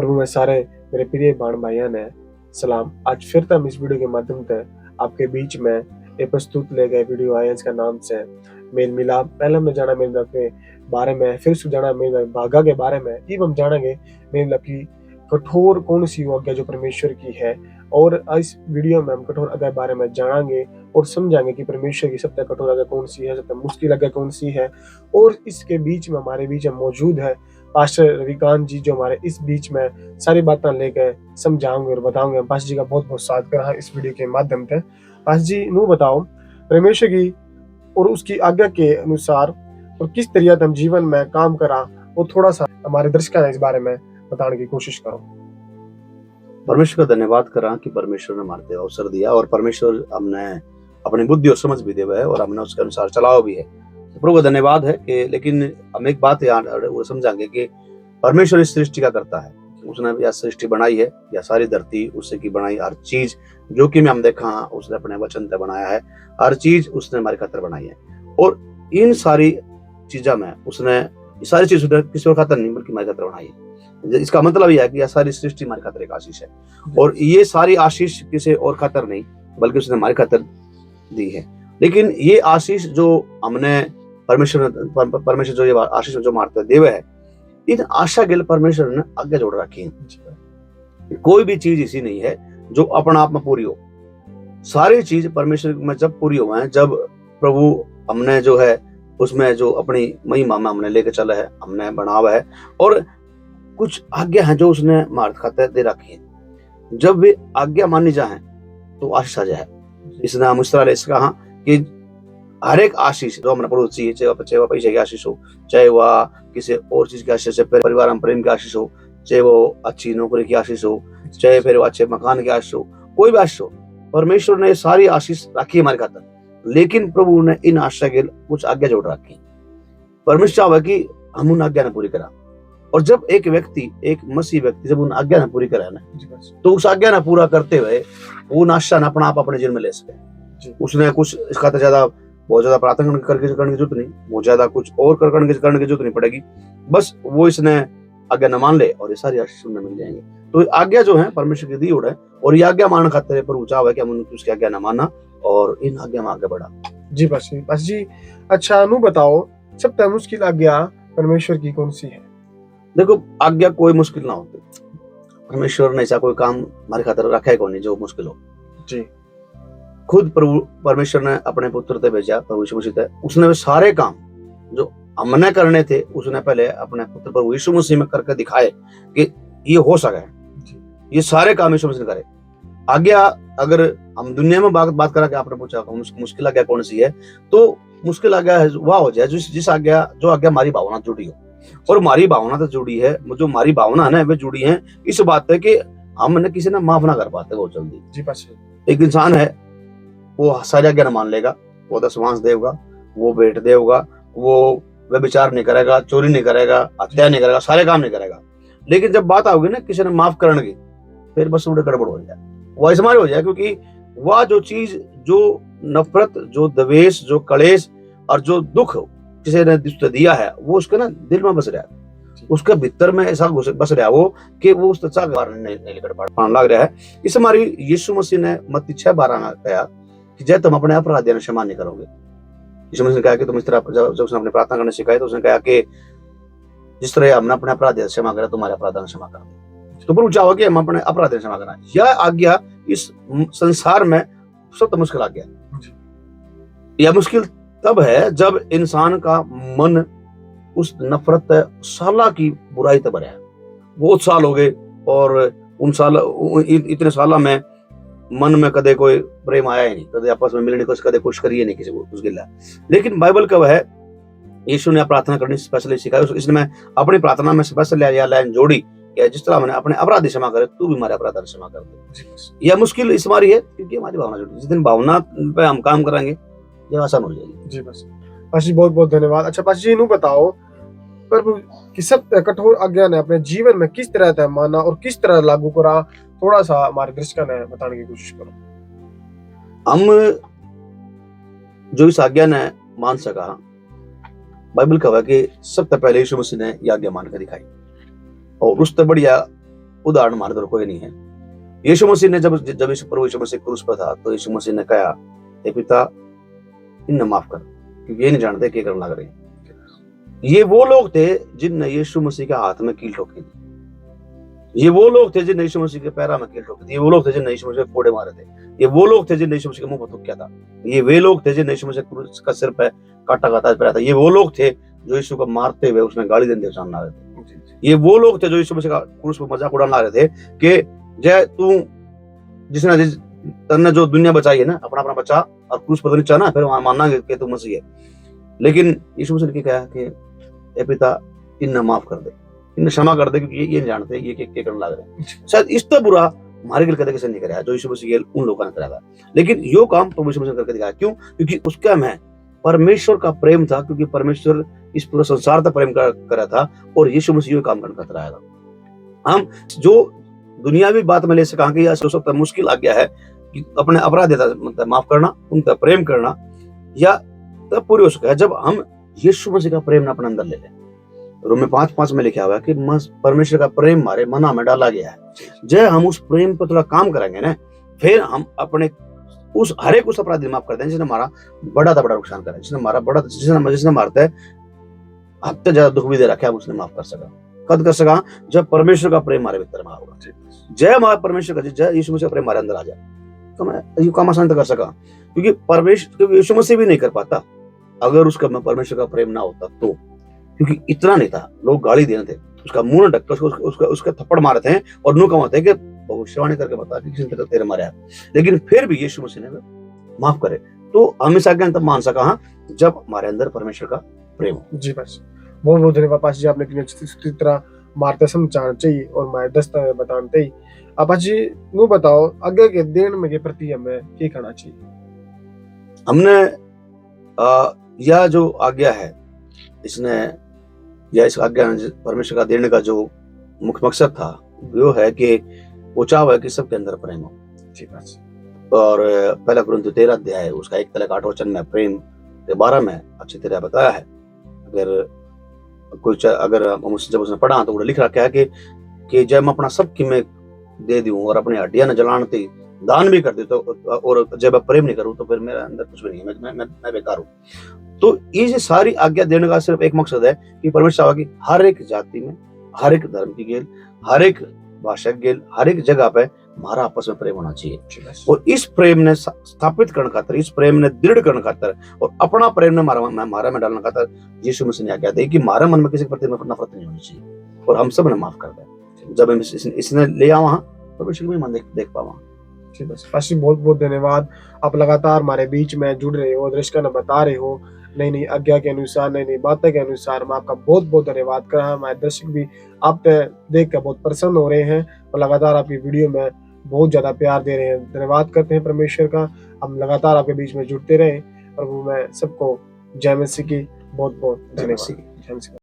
प्रभु में सारे मेरे प्रिय भाण भाइयों ने सलाम। आज फिर हम इस वीडियो के माध्यम से आपके बीच में एक प्रस्तुत ले गए वीडियो आया इसका नाम से मेल मिलाप। पहले हमने जाना मेल मिलाप के बारे में, फिर जाना मेल मिलाप भागा के बारे में। अब हम जानेंगे मेल मिलाप की कठोर कौन सी आज्ञा जो परमेश्वर की है, और इस वीडियो में हम कठोर आज्ञा के बारे में जानेंगे और समझाएंगे कि परमेश्वर की सबसे कठोर आज्ञा कौन सी है, सबसे मुश्किल आज्ञा कौन सी है। और इसके बीच में हमारे बीच में मौजूद है पास्टर रविकांत जी, जो हमारे इस बीच में सारी बातें लेकर समझाओगे और बताओगे। पास्टर जी का बहुत बहुत स्वागत कर रहा है इस वीडियो के माध्यम से। पास्टर जी नू बताओ परमेश्वर की और उसकी आज्ञा के अनुसार और किस तरीके हम जीवन में काम करा, वो थोड़ा सा हमारे दर्शकों ने इस बारे में बताने की कोशिश करो। परमेश्वर का धन्यवाद करा कि परमेश्वर ने हमारे अवसर दिया और परमेश्वर हमने अपनी बुद्धि और समझ भी दिया है और हमने उसके अनुसार चलाओ भी है। तो प्रभु का धन्यवाद है कि लेकिन हम एक बात याद वो समझाएंगे कि परमेश्वर इस सृष्टि का करता है। उसने यह सृष्टि बनाई है, या सारी धरती उससे की बनाई, हर चीज जो कि हम देखा उसने अपने वचन से बनाया है, हर चीज उसने हमारी खातिर बनाई है। और इन सारी चीजों में उसने सारी चीज किसी और खातिर नहीं बल्कि हमारी खातिर बनाई है। इसका मतलब यह है कि यह सारी सृष्टि हमारी खातिर एक आशीष है, और ये सारी आशीष किसी और खातिर नहीं बल्कि उसने हमारी खातिर दी है। लेकिन ये आशीष जो हमने परमेश्वर जो ये आशीष जो मारते देवे है, इन आशा के लिए परमेश्वर ने आज्ञा जोड़ रखी है। कोई भी चीज ऐसी नहीं है जो अपना आप में पूरी हो। सारी चीज परमेश्वर में जब पूरी हुआ है, जब प्रभु हमने जो है उसमें जो अपनी महिमा में हमने लेके चला है, हमने बनावा है, और कुछ आज्ञा है जो उसने मार्ग खाते दे रखी है। जब वे आज्ञा मानी जाए तो आशीष आ जाए। इसने हम इस तरह से कहा कि हर एक आशीष जो हमने पड़ोस चाहिए, चाहे वह पैसे की आशीष हो, चाहे वह किसी और चीज की आशीष हो, परिवार में प्रेम की आशीष हो, चाहे वो अच्छी नौकरी की आशीष हो, चाहे फिर वो अच्छे मकान की आशीष हो, कोई भी आशीष हो, परमेश्वर ने सारी आशीष रखी हमारे खातर। लेकिन प्रभु ने इन आशा के कुछ आज्ञा जोड़ रखी। परमेश्वर चाहे कि हम उन आज्ञा ने पूरी करा, और जब एक व्यक्ति, एक मसीह व्यक्ति जब उन आज्ञा ने पूरी करा ना, तो उस आज्ञा ने पूरा करते हुए वो आशा ने अपना आप अपने जीवन में ले सके। उसने कुछ इसका तो ज्यादा बहुत ज्यादा प्रार्थना करने की जरूरत नहीं, बहुत ज्यादा कुछ और करने की जरूरत नहीं पड़ेगी। बस वो इसने आज्ञा न मान ले और ये सारी आशीष मिल जाएंगे। तो आज्ञा जो है परमेश्वर की दी उड़ है, और ये आज्ञा मान खाते पर ऊंचा है कि हम उसकी आज्ञा न माना और इन आज्ञा में आगे बढ़ा। जी पास जी, अच्छा अनु बताओ सबसे मुश्किल आज्ञा परमेश्वर की कौन सी है? देखो, आज्ञा कोई मुश्किल ना होती। परमेश्वर ने ऐसा कोई काम हमारे खातिर रखा है कौन जो मुश्किल हो। जी, खुद प्रभु परमेश्वर ने अपने पुत्र से भेजा, प्रभु यीशु मसीह, उसने वे सारे काम जो हमने करने थे उसने पहले अपने पुत्र प्रभु यीशु मसीह में करके दिखाए कि ये हो सके। ये सारे काम यीशु मसीह ने करे। आज्ञा अगर हम दुनिया में बात करा कि आपने पूछा मुश्किल आज्ञा कौन सी है, तो मुश्किल आज्ञा वह हो जाए जिस आज्ञा जो आज्ञा हमारी भावना जुड़ी हो। और हमारी भावना तो जुड़ी है, जो हमारी भावना है ना वे जुड़ी है इस बात है कि हम किसी ने माफ ना कर पाते बहुत जल्दी। जी पास एक इंसान है, वो सारी आज्ञा न मान लेगा, वो दशमांश देगा, वो भेंट देगा, वो व्यभिचार नहीं करेगा, चोरी नहीं करेगा, हत्या नहीं करेगा, सारे काम नहीं करेगा। लेकिन जब बात आओगी ना किसी ने माफ करने की, फिर बस उड़े गड़बड़ हो जाए, वो इसमारी हो जाए। क्योंकि वह जो चीज, जो नफरत, जो द्वेष, जो कलेश और जो दुख किसी ने दिया है, वो उसके ना दिल में बस रहा है, उसके भीतर में ऐसा बस रहा वो कि वो उस नहीं लेकर पाने लग रहा है। इस हमारी यीशु मसीह ने मत्ती 6:12 में कहा कि जब तुम अपने अपराधियों ने क्षमा नहीं करोगे। यीशु मसीह ने कहा कि तुम इस तरह, जब उसने अपनी प्रार्थना करने सिखाई तो उसने कहा कि जिस तरह हमने अपने अपराधियों से क्षमा करा, तुम्हारे अपराध क्षमा कर दो। तो प्रभु चाहो कि हम अपने अपराध क्षमा करना। यह आज्ञा इस संसार में सबसे मुश्किल आज्ञा है। यह मुश्किल तब है जब इंसान का मन उस नफरत साला की बुराई तब है। बहुत साल हो गए और उन साल इतने साल में मन में कदे कोई प्रेम आया ही नहीं, कदे आपस में मिलने को कदे कुछ करिए नहीं किसी को कुछ गिला। लेकिन बाइबल कब है, यीशु ने प्रार्थना करनी स्पेशली सिखाई, इसलिए मैं अपनी प्रार्थना में स्पेशल लाइन जोड़ी कि जिस तरह मैंने अपने अपराध क्षमा करे, तू भी हमारे अपराध क्षमा कर दे। यह मुश्किल इस हमारी है क्योंकि हमारी भावना जुड़ी। जिस दिन भावना पे हम काम करेंगे ये आसान हो जाएगी। जी बस पाशी बहुत बहुत धन्यवाद। अच्छा पाशी जी नू बताओ प्रभु की सब कठोर आज्ञा ने अपने जीवन में किस तरह तय माना और किस तरह लागू करा, थोड़ा सा हमारे दर्शकों ने बताने की कोशिश करो। हम जो इस आज्ञा ने मान सका, बाइबल कहा कि सबसे पहले यीशु मसीह ने यह आज्ञा मान कर दिखाई, और उससे बढ़िया उदाहरण हमारे तरफ कोई नहीं है। यीशु मसीह ने जब जब यीशु प्रभु यीशु मसीह क्रूस पर था, तो यीशु मसीह ने कहा, हे पिता इन्हें माफ कर, क्योंकि ये नहीं जानते क्या करने लग रहे हैं। ये वो लोग थे जिनने यीशु मसीह के हाथ में कील ठोकी थी। ये वो लोग थे जिनने यीशु मसीह के पैरों में कील ठोकी थी। ये वो लोग थे जिनने यीशु मसीह को कोड़े मारे थे। ये वो लोग थे जिनने यीशु मसीह के मुंह पर थूक किया था। ये वे लोग थे जिनने यीशु मसीह क्रूस का सिर पे काटा काटा पड़ा था। ये वो लोग थे जो यीशु को मारते हुए उसमें गाली देने सामने आ रहे थे। ये वो लोग थे जो यीशु मसीह का क्रूस पर मजाक उड़ाने आ रहे थे कि जय तू जिसने तन्ने जो दुनिया बचाई है ना, अपना अपना बचा और क्रूस पर नहीं चाहना, फिर वहां मानना कि तू मसीह है। लेकिन यीशु मसीह ने कहा कि ए पिता इन्हें माफ कर दे, इन्हें क्षमा कर दे, क्योंकि ये नहीं जानते ये क्या करने लग रहे हैं। शायद इस तो बुरा हमारे गिल कदे किसी ने कराया जो यीशु मसीह उन लोगों ने कराया, लेकिन यो काम प्रभु यीशु मसीह करके दिखाया। क्यों? क्योंकि उसका में परमेश्वर का प्रेम था, क्योंकि परमेश्वर इस पूरे संसार तक प्रेम करा था और यीशु मसीह काम करके कराया था। हम जो दुनियावी बात में ले सका कि यह सबसे मुश्किल आ गया है कि अपने अपराध मतलब माफ करना, उनका प्रेम करना, या तब पूरी हो सका है जब हम यीशु मसीह का प्रेम अपने अंदर ले लें। रोमे 5:5 में लिखा हुआ है कि परमेश्वर का प्रेम हमारे मना में डाला गया है। जब हम उस प्रेम पर थोड़ा काम करेंगे ना, फिर हम अपने उस हर एक उस अपराधी माफ कर दें जिसने हमारा बड़ा था बड़ा नुकसान करा, जिसने हमारा बड़ा जिसने मारता है हत्या ज्यादा दुख भी दे रखा है, उसने माफ कर सका। कद कर सका जब परमेश्वर का प्रेम हमारे भीतर में होगा। जय हमारा परमेश्वर का, जय यीशु मसीह का प्रेम हमारे अंदर आ जाए, तो मैं ये काम आसान कर सका। क्योंकि परमेश्वर यीशु मसीह भी नहीं कर पाता अगर उसका परमेश्वर का प्रेम ना होता तो, क्योंकि इतना नहीं था। लोग गाली देते थे, उसका मुंह ढक कर उसका थप्पड़ मारते हैं और नु कमाते हैं कि भविष्यवाणी करके बता कि किसी ने तेरे मारा है। लेकिन फिर भी यीशु मसीह ने माफ करे, तो हमेशा ज्ञान तब मान सका जब हमारे अंदर परमेश्वर का प्रेम हो। जी बस बहुत बहुत धन्यवाद पास जी, आपने इतनी तरह मारते समझाना चाहिए और मारे दस्ता बताना चाहिए। आप जी नु बताओ आगे के दिन में के प्रति हमें क्या करना चाहिए? हमने यह जो आज्ञा है, इसने या इस आज्ञा परमेश्वर का देने का जो मुख्य मकसद था वो है कि वो चाहता है कि सबके अंदर प्रेम हो। जी बस। और पहला कुरिन्थियों 13 अध्याय उसका 1-8 वचन में प्रेम के 12 में अच्छी तरह बताया है। अगर जब उसने पढ़ा तो वो लिख रखा है कि जब मैं अपना सब की मैं दे दूं और अपनी हड्डियां न जलाने दान भी कर दे तो, और जब मैं प्रेम नहीं करूं तो फिर मेरे अंदर कुछ भी नहीं है, मैं बेकार हूं। तो ये सारी आज्ञा देने का सिर्फ एक मकसद है कि परमेश्वर चाहे कि हर एक जाति में, हर एक धर्म की गेल, हर एक भाषा की गेल, हर एक जगह पे हमारा आपस में प्रेम होना चाहिए। और इस प्रेम ने स्थापित करने खातर, इस प्रेम ने दृढ़ करने खातर और अपना प्रेम ने मारा में डालने खातर यीशु मसीह ने आज्ञा दी कि हमारे मन में किसी के प्रति नफरत नहीं होनी चाहिए और हम सब ने माफ कर दे। जब इसने ले आवा वहां परमेश्वर भी मन देख पावा। जी बस पाशी बहुत बहुत धन्यवाद। आप लगातार हमारे बीच में जुड़ रहे हो, दृष्टि न बता रहे हो, नई नई आज्ञा के अनुसार, नई नई बातें के अनुसार। मैं आपका बहुत बहुत धन्यवाद कर रहा हूँ। हमारे दर्शक भी आप देख कर बहुत प्रसन्न हो रहे हैं और लगातार आपकी वीडियो में बहुत ज्यादा प्यार दे रहे हैं। धन्यवाद करते हैं परमेश्वर का। हम लगातार आपके बीच में जुड़ते रहे और वो मैं सबको जय मसीह की बहुत बहुत धन्यवाद।